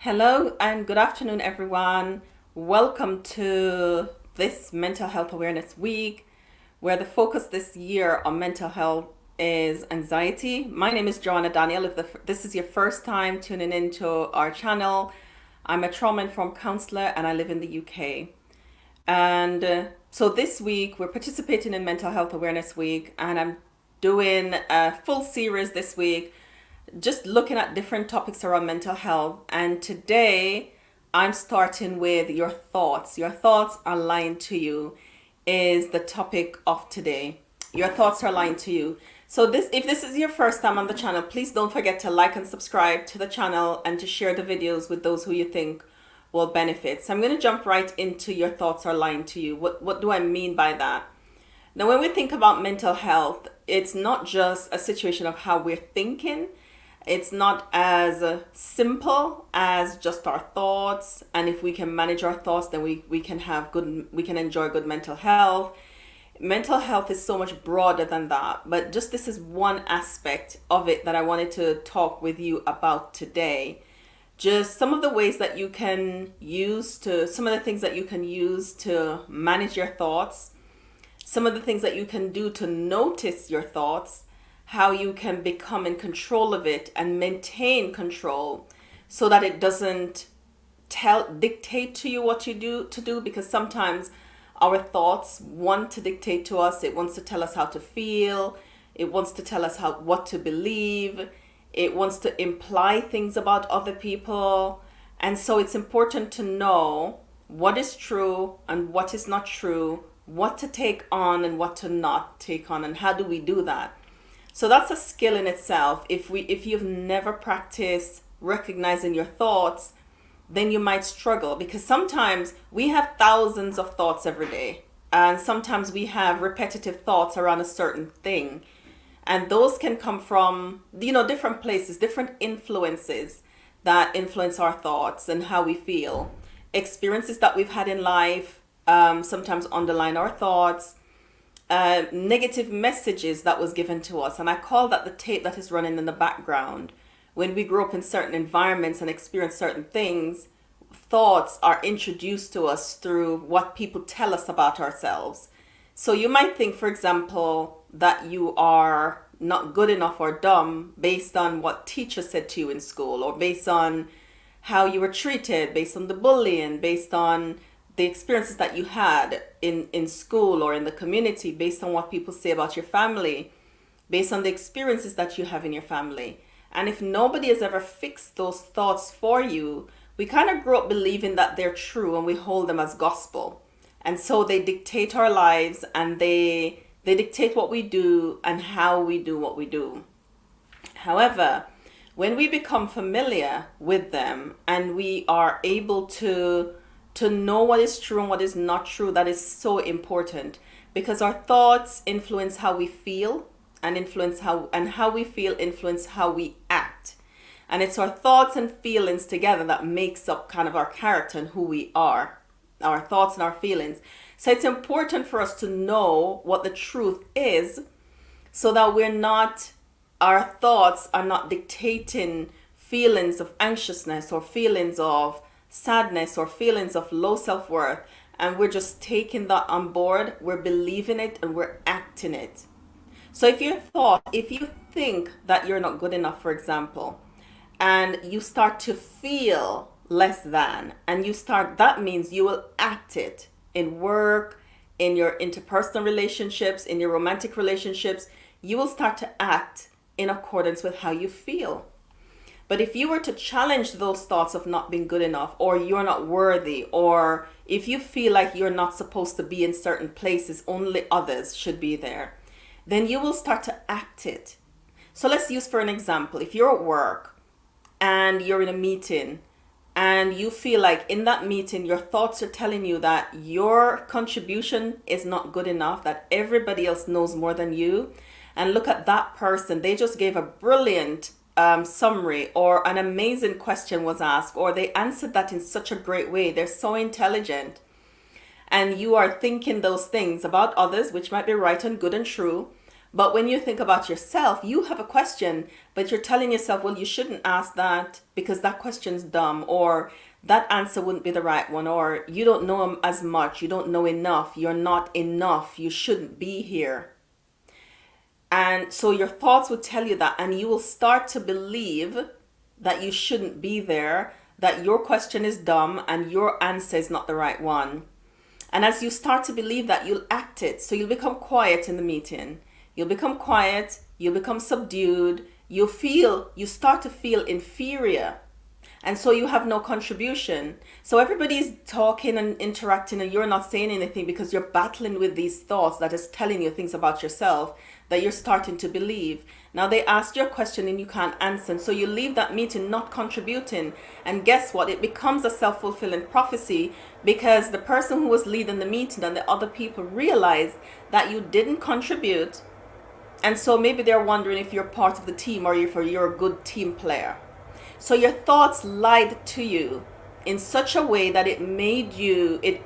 Hello and good afternoon, everyone. Welcome to this Mental Health Awareness Week, where the focus this year on mental health is anxiety. My name is Joanna Daniel. If this is your first time tuning into our channel, I'm a trauma-informed counselor and I live in the UK. And so this week we're participating in Mental Health Awareness Week, and I'm doing a full series this week just looking at different topics around mental health. And today I'm starting with your thoughts. Your thoughts are lying to you is the topic of today. Your thoughts are lying to you. So if this is your first time on the channel, please don't forget to like and subscribe to the channel and to share the videos with those who you think will benefit. So I'm going to jump right into your thoughts are lying to you. What do I mean by that? Now, when we think about mental health, it's not just a situation of how we're thinking. It's not as simple as just our thoughts. And if we can manage our thoughts, then we can enjoy good mental health. Mental health is so much broader than that. But just this is one aspect of it that I wanted to talk with you about today. Just some of the ways that you can some of the things that you can use to manage your thoughts, some of the things that you can do to notice your thoughts, how you can become in control of it and maintain control so that it doesn't dictate to you what you do, because sometimes our thoughts want to dictate to us. It wants to tell us how to feel. It wants to tell us what to believe. It wants to imply things about other people. And so it's important to know what is true and what is not true, what to take on and what to not take on, and how do we do that. So that's a skill in itself. If you've never practiced recognizing your thoughts, then you might struggle, because sometimes we have thousands of thoughts every day, and sometimes we have repetitive thoughts around a certain thing. And those can come from, different places, different influences that influence our thoughts and how we feel. Experiences that we've had in life sometimes underline our thoughts. Negative messages that was given to us. And I call that the tape that is running in the background. When we grow up in certain environments and experience certain things, thoughts are introduced to us through what people tell us about ourselves. So you might think, for example, that you are not good enough or dumb based on what teachers said to you in school, or based on how you were treated, based on the bullying, based on the experiences that you had in school or in the community, based on what people say about your family, based on the experiences that you have in your family. And if nobody has ever fixed those thoughts for you, we kind of grow up believing that they're true and we hold them as gospel. And so they dictate our lives, and they dictate what we do and how we do what we do. However, when we become familiar with them and we are able to know what is true and what is not true, that is so important, because our thoughts influence how we feel, and how we feel influence how we act. And it's our thoughts and feelings together that makes up kind of our character and who we are, our thoughts and our feelings. So it's important for us to know what the truth is, so that our thoughts are not dictating feelings of anxiousness or feelings of sadness or feelings of low self-worth, and we're just taking that on board, we're believing it, and we're acting it. So if you think that you're not good enough, for example, and you start to feel less than, and that means you will act it in work, in your interpersonal relationships, in your romantic relationships. You will start to act in accordance with how you feel. But if you were to challenge those thoughts of not being good enough, or you're not worthy, or if you feel like you're not supposed to be in certain places, only others should be there, then you will start to act it. So let's use for an example, if you're at work and you're in a meeting and you feel like in that meeting your thoughts are telling you that your contribution is not good enough, that everybody else knows more than you, and look at that person, they just gave a brilliant summary, or an amazing question was asked, or they answered that in such a great way, they're so intelligent, and you are thinking those things about others, which might be right and good and true, But when you think about yourself, you have a question, but you're telling yourself, well, you shouldn't ask that because that question's dumb, or that answer wouldn't be the right one, or you don't know as much, you don't know enough, you're not enough, you shouldn't be here. And so your thoughts will tell you that, and you will start to believe that you shouldn't be there, that your question is dumb and your answer is not the right one. And as you start to believe that, you'll act it. So you'll become quiet in the meeting. You'll become quiet, you'll become subdued, you start to feel inferior. And so you have no contribution. So everybody's talking and interacting and you're not saying anything because you're battling with these thoughts that is telling you things about yourself that you're starting to believe. Now they asked you a question and you can't answer. And so you leave that meeting not contributing. And guess what? It becomes a self-fulfilling prophecy because the person who was leading the meeting and the other people realized that you didn't contribute. And so maybe they're wondering if you're part of the team or if you're a good team player. So your thoughts lied to you in such a way that it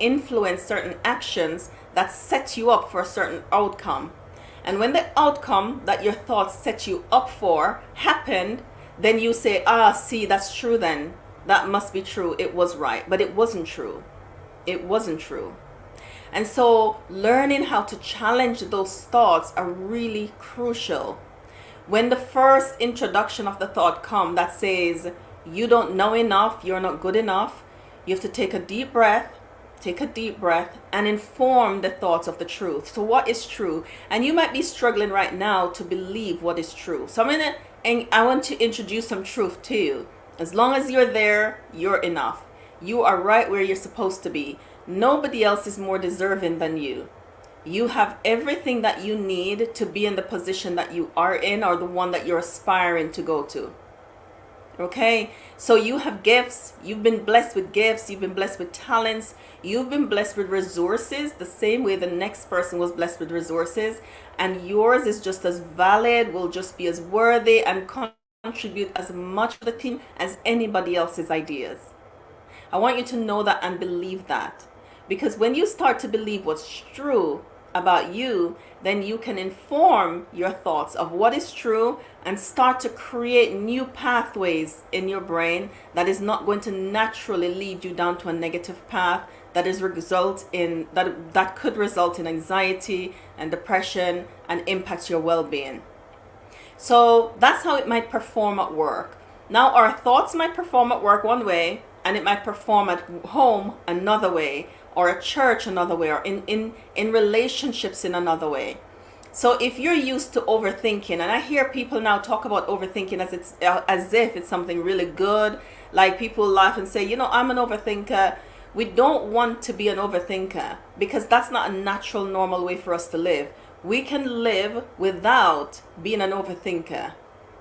influenced certain actions that set you up for a certain outcome. And when the outcome that your thoughts set you up for happened, then you say, see, that's true then. That must be true. It was right. But it wasn't true. It wasn't true. And so learning how to challenge those thoughts are really crucial. When the first introduction of the thought comes that says, you don't know enough, you're not good enough, you have to take a deep breath and inform the thoughts of the truth. So what is true? And you might be struggling right now to believe what is true. So I want to introduce some truth to you. As long as you're there, you're enough. You are right where you're supposed to be. Nobody else is more deserving than you. You have everything that you need to be in the position that you are in or the one that you're aspiring to go to. Okay? So you have gifts. You've been blessed with gifts. You've been blessed with talents. You've been blessed with resources the same way the next person was blessed with resources. And yours is just as valid, will just be as worthy and contribute as much to the team as anybody else's ideas. I want you to know that and believe that. Because when you start to believe what's true about you, then you can inform your thoughts of what is true and start to create new pathways in your brain that is not going to naturally lead you down to a negative path that could result in anxiety and depression and impacts your well-being. So that's how it might perform at work. Now our thoughts might perform at work one way and it might perform at home another way, or at church another way, or in relationships in another way. So if you're used to overthinking, and I hear people now talk about overthinking as if it's something really good, like people laugh and say, I'm an overthinker. We don't want to be an overthinker because that's not a natural, normal way for us to live. We can live without being an overthinker,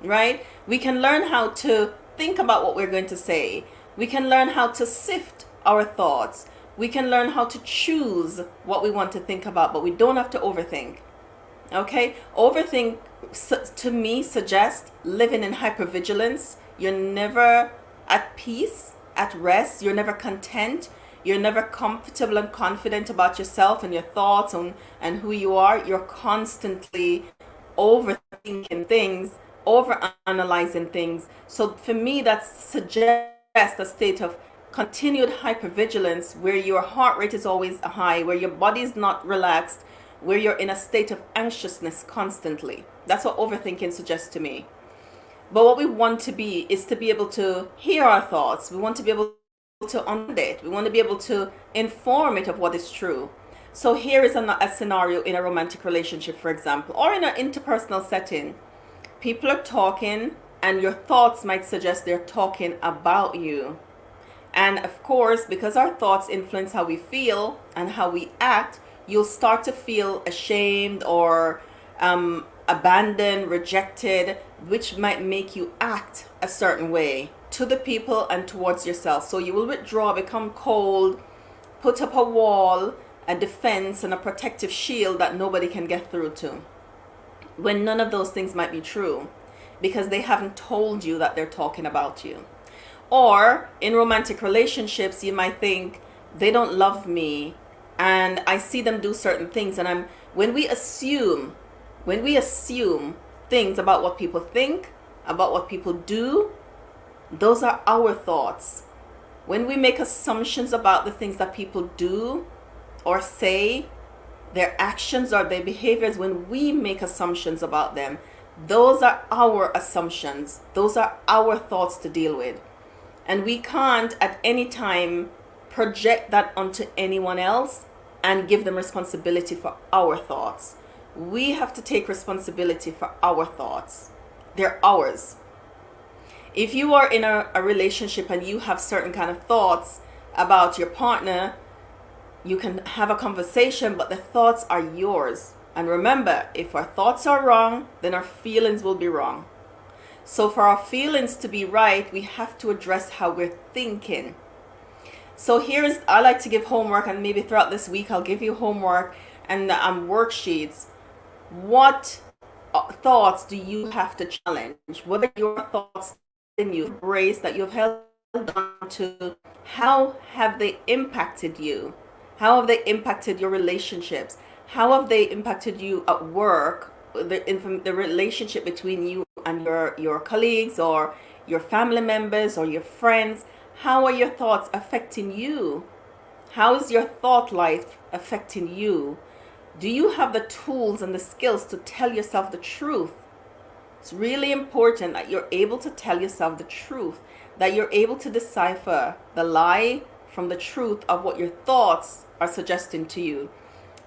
right? We can learn how to think about what we're going to say. We can learn how to sift our thoughts. We can learn how to choose what we want to think about, but we don't have to overthink. Okay? Overthink to me suggests living in hypervigilance. You're never at peace, at rest. You're never content. You're never comfortable and confident about yourself and your thoughts and who you are. You're constantly overthinking things, overanalyzing things. So for me, that suggests a state of continued hypervigilance where your heart rate is always high, where your body is not relaxed, where you're in a state of anxiousness constantly. That's what overthinking suggests to me. But what we want to be is to be able to hear our thoughts. We want to be able to understand it. We want to be able to inform it of what is true. So here is a scenario in a romantic relationship, for example, or in an interpersonal setting. People are talking and your thoughts might suggest they're talking about you. And of course, because our thoughts influence how we feel and how we act, you'll start to feel ashamed or abandoned, rejected, which might make you act a certain way to the people and towards yourself. So you will withdraw, become cold, put up a wall, a defense and a protective shield that nobody can get through to. When none of those things might be true because they haven't told you that they're talking about you. Or in romantic relationships, you might think they don't love me and I see them do certain things. And when we assume When we assume things about what people think, about what people do, those are our thoughts. When we make assumptions about the things that people do or say, their actions or their behaviors, when we make assumptions about them, those are our assumptions. Those are our thoughts to deal with. And we can't at any time project that onto anyone else and give them responsibility for our thoughts. We have to take responsibility for our thoughts. They're ours. If you are in a relationship and you have certain kind of thoughts about your partner, you can have a conversation, but the thoughts are yours. And remember, if our thoughts are wrong, then our feelings will be wrong. So for our feelings to be right, we have to address how we're thinking. So I like to give homework, and maybe throughout this week I'll give you homework and worksheets. What thoughts do you have to challenge? What are your thoughts in you embraced that you've held on to? How have they impacted you? How have they impacted your relationships? How have they impacted you at work? The relationship between you and your colleagues or your family members or your friends. How are your thoughts affecting you? How is your thought life affecting you? Do you have the tools and the skills to tell yourself the truth? It's really important that you're able to tell yourself the truth, that you're able to decipher the lie from the truth of what your thoughts are suggesting to you.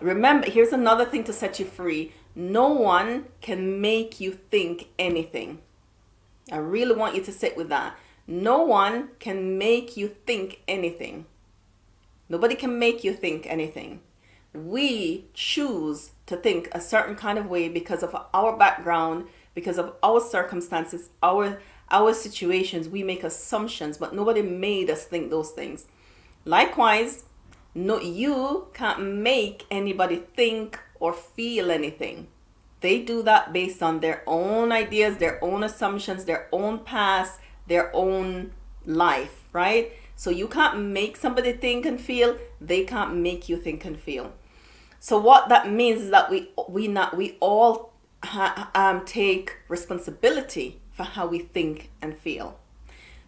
Remember, here's another thing to set you free. No one can make you think anything. I really want you to sit with that. No one can make you think anything. Nobody can make you think anything. We choose to think a certain kind of way because of our background, because of our circumstances, our situations. We make assumptions, but nobody made us think those things. Likewise, no, you can't make anybody think or feel anything. They do that based on their own ideas, their own assumptions, their own past, their own life, right? So you can't make somebody think and feel. They can't make you think and feel. So what that means is that we all take responsibility for how we think and feel.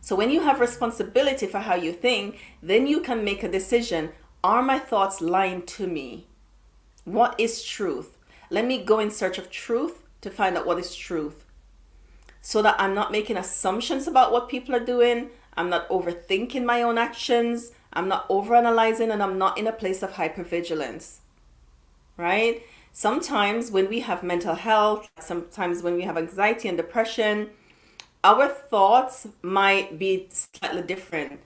So when you have responsibility for how you think, then you can make a decision. Are my thoughts lying to me? What is truth? Let me go in search of truth to find out what is truth, so that I'm not making assumptions about what people are doing. I'm not overthinking my own actions. I'm not overanalyzing, and I'm not in a place of hypervigilance, right? Sometimes when we have mental health, sometimes when we have anxiety and depression, our thoughts might be slightly different.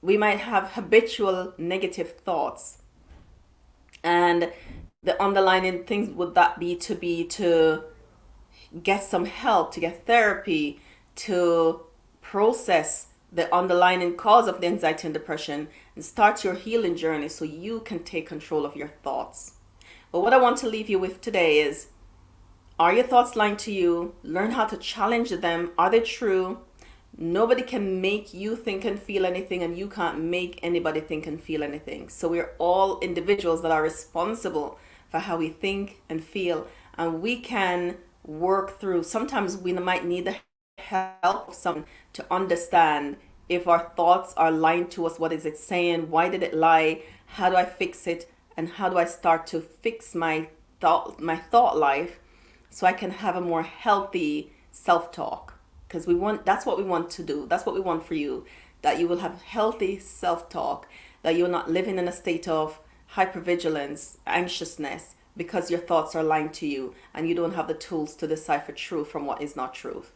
We might have habitual negative thoughts. And the underlying things would that be to get some help, to get therapy, to process the underlying cause of the anxiety and depression and start your healing journey so you can take control of your thoughts. But what I want to leave you with today is, are your thoughts lying to you? Learn how to challenge them. Are they true? Nobody can make you think and feel anything, and you can't make anybody think and feel anything. So we're all individuals that are responsible for how we think and feel, and we can work through. Sometimes we might need the help of someone to understand if our thoughts are lying to us. What is it saying? Why did it lie? How do I fix it? And how do I start to fix my thought life so I can have a more healthy self-talk? Because that's what we want to do. That's what we want for you, that you will have healthy self-talk, that you're not living in a state of hypervigilance, anxiousness, because your thoughts are lying to you and you don't have the tools to decipher truth from what is not truth.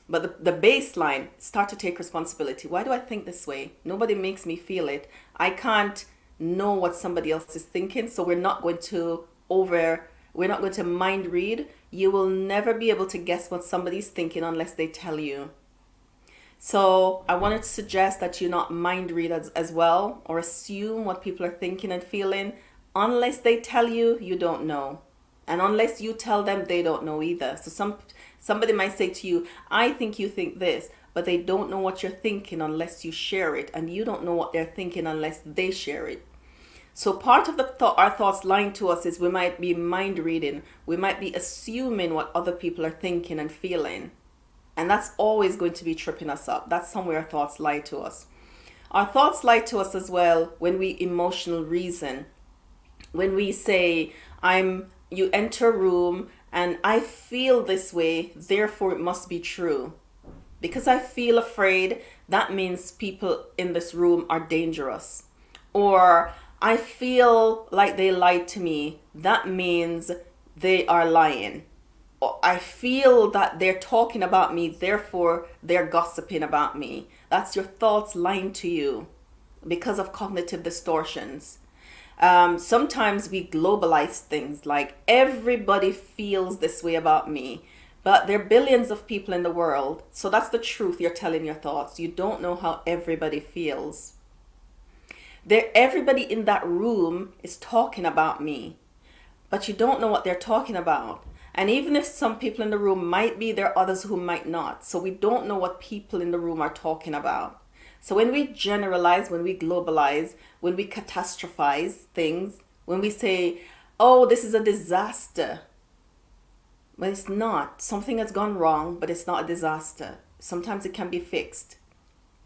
But the baseline, start to take responsibility. Why do I think this way? Nobody makes me feel it. I can't know what somebody else is thinking, so we're not going to mind read. You will never be able to guess what somebody's thinking unless they tell you. So I wanted to suggest that you not mind read as well, or assume what people are thinking and feeling. Unless they tell you, you don't know. And unless you tell them, they don't know either. So somebody might say to you, I think you think this, but they don't know what you're thinking unless you share it. And you don't know what they're thinking unless they share it. So part of our thoughts lying to us is we might be mind reading. We might be assuming what other people are thinking and feeling. And that's always going to be tripping us up. That's somewhere our thoughts lie to us. Our thoughts lie to us as well when we emotional reason. When we say, you enter a room and I feel this way, therefore it must be true. Because I feel afraid, that means people in this room are dangerous. Or I feel like they lied to me, that means they are lying. Or I feel that they're talking about me, therefore they're gossiping about me. That's your thoughts lying to you because of cognitive distortions. Sometimes we globalize things like everybody feels this way about me, but there are billions of people in the world. So that's the truth you're telling your thoughts. You don't know how everybody feels. Everybody in that room is talking about me, but you don't know what they're talking about. And even if some people in the room might be, there are others who might not. So we don't know what people in the room are talking about. So when we generalize, when we globalize, when we catastrophize things, when we say, oh, this is a disaster, but it's not. Something has gone wrong, but it's not a disaster. Sometimes it can be fixed,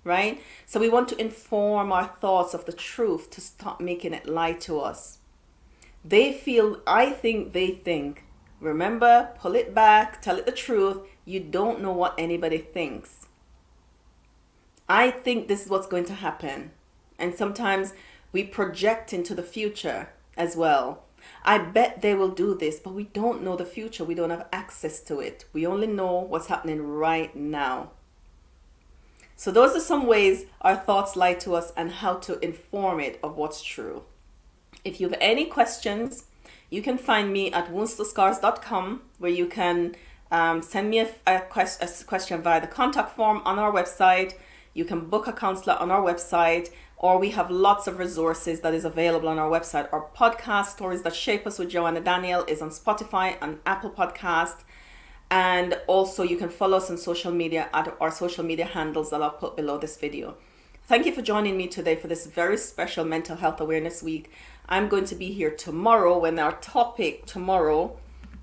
right? So we want to inform our thoughts of the truth to stop making it lie to us. They feel, I think, they think. Remember, pull it back, tell it the truth. You don't know what anybody thinks. I think this is what's going to happen. And sometimes we project into the future as well. I bet they will do this, but we don't know the future. We don't have access to it. We only know what's happening right now. So those are some ways our thoughts lie to us and how to inform it of what's true. If you have any questions, you can find me at woundstoscars.com, where you can send me a question via the contact form on our website. You can book a counselor on our website, or we have lots of resources that is available on our website. Our podcast, Stories That Shape Us with Joanna Daniel, is on Spotify and Apple Podcast. And also you can follow us on social media at our social media handles that I'll put below this video. Thank you for joining me today for this very special Mental Health Awareness Week. I'm going to be here tomorrow when our topic tomorrow,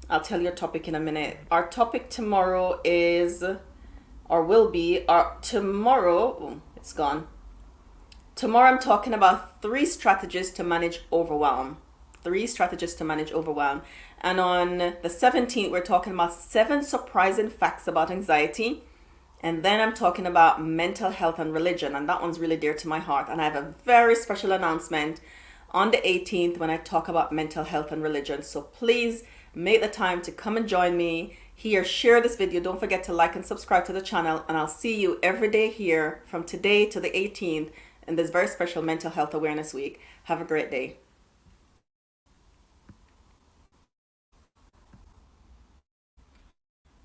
I'll tell you your topic in a minute. Our topic tomorrow is, or will be, it's gone. Tomorrow I'm talking about 3 strategies to manage overwhelm. 3 strategies to manage overwhelm. And on the 17th, we're talking about 7 surprising facts about anxiety. And then I'm talking about mental health and religion. And that one's really dear to my heart. And I have a very special announcement on the 18th when I talk about mental health and religion. So please make the time to come and join me here. Share this video. Don't forget to like and subscribe to the channel. And I'll see you every day here from today to the 18th in this very special Mental Health Awareness Week. Have a great day.